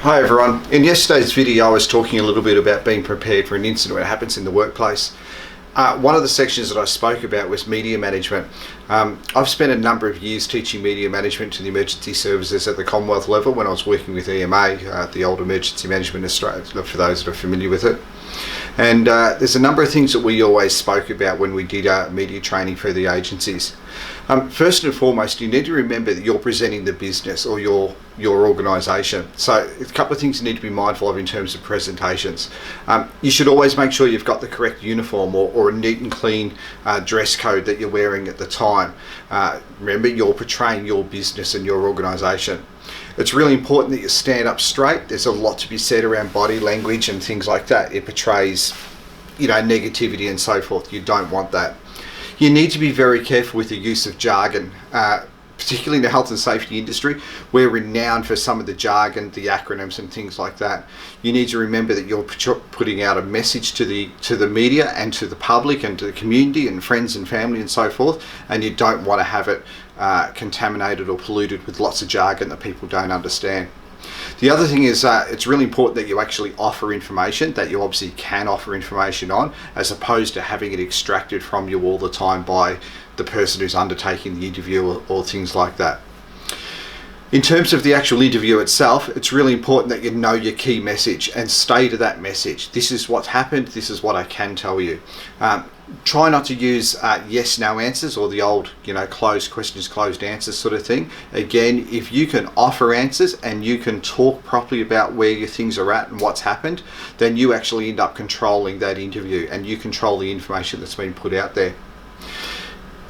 Hi everyone. In yesterday's video I was talking a little bit about being prepared for an incident when it happens in the workplace. One of the sections that I spoke about was media management. I've spent a number of years teaching media management to the emergency services at the Commonwealth level when I was working with EMA, the old Emergency Management Australia, for those that are familiar with it. And there's a number of things that we always spoke about when we did media training for the agencies. First and foremost, you need to remember that you're presenting the business or your organisation. So a couple of things you need to be mindful of in terms of presentations. You should always make sure you've got the correct uniform or a neat and clean dress code that you're wearing at the time. Remember, you're portraying your business and your organisation. It's really important that you stand up straight. There's a lot to be said around body language and things like that. It portrays, negativity and so forth. You don't want that. You need to be very careful with the use of jargon, particularly in the health and safety industry. We're renowned for some of the jargon, the acronyms and things like that. You need to remember that you're putting out a message to the media and to the public and to the community and friends and family and so forth, and you don't want to have it contaminated or polluted with lots of jargon that people don't understand. The other thing is it's really important that you actually offer information that you obviously can offer information on, as opposed to having it extracted from you all the time by the person who's undertaking the interview or things like that. In terms of the actual interview itself, it's really important that you know your key message and stay to that message. This is what's happened, this is what I can tell you. Try not to use yes, no answers or the old, closed questions, closed answers sort of thing. Again, if you can offer answers and you can talk properly about where your things are at and what's happened, then you actually end up controlling that interview and you control the information that's been put out there.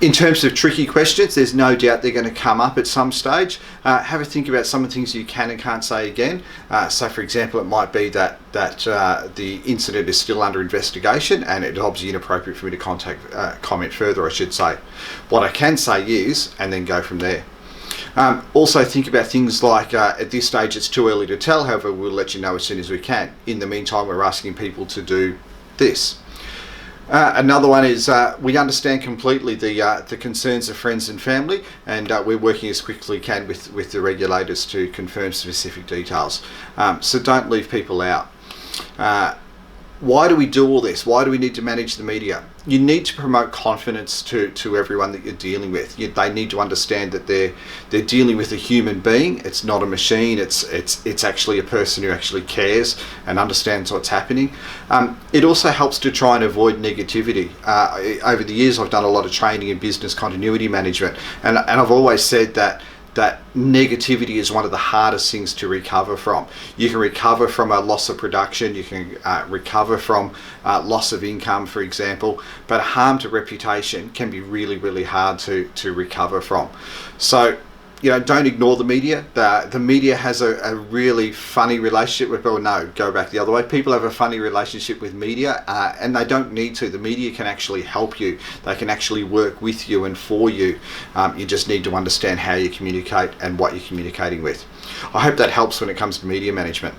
In terms of tricky questions, there's no doubt they're going to come up at some stage. Have a think about some of the things you can and can't say again. So for example, it might be that the incident is still under investigation and it's obviously inappropriate for me to comment further, I should say. What I can say is, and then go from there. Also think about things like, at this stage it's too early to tell, however we'll let you know as soon as we can. In the meantime, we're asking people to do this. Another one is we understand completely the concerns of friends and family, and we're working as quickly as we can with the regulators to confirm specific details. So don't leave people out. Why do we do all this? Why do we need to manage the media? You need to promote confidence to everyone that you're dealing with. They need to understand that they're dealing with a human being. It's not a machine. It's actually a person who actually cares and understands what's happening. It also helps to try and avoid negativity. Over the years, I've done a lot of training in business continuity management, and I've always said that negativity is one of the hardest things to recover from. You can recover from a loss of production, you can recover from loss of income, for example, but harm to reputation can be really, really hard to recover from. So, don't ignore the media. The media has a really funny relationship with people. No, go back the other way. People have a funny relationship with media, and they don't need to. The media can actually help you. They can actually work with you and for you. You just need to understand how you communicate and what you're communicating with. I hope that helps when it comes to media management.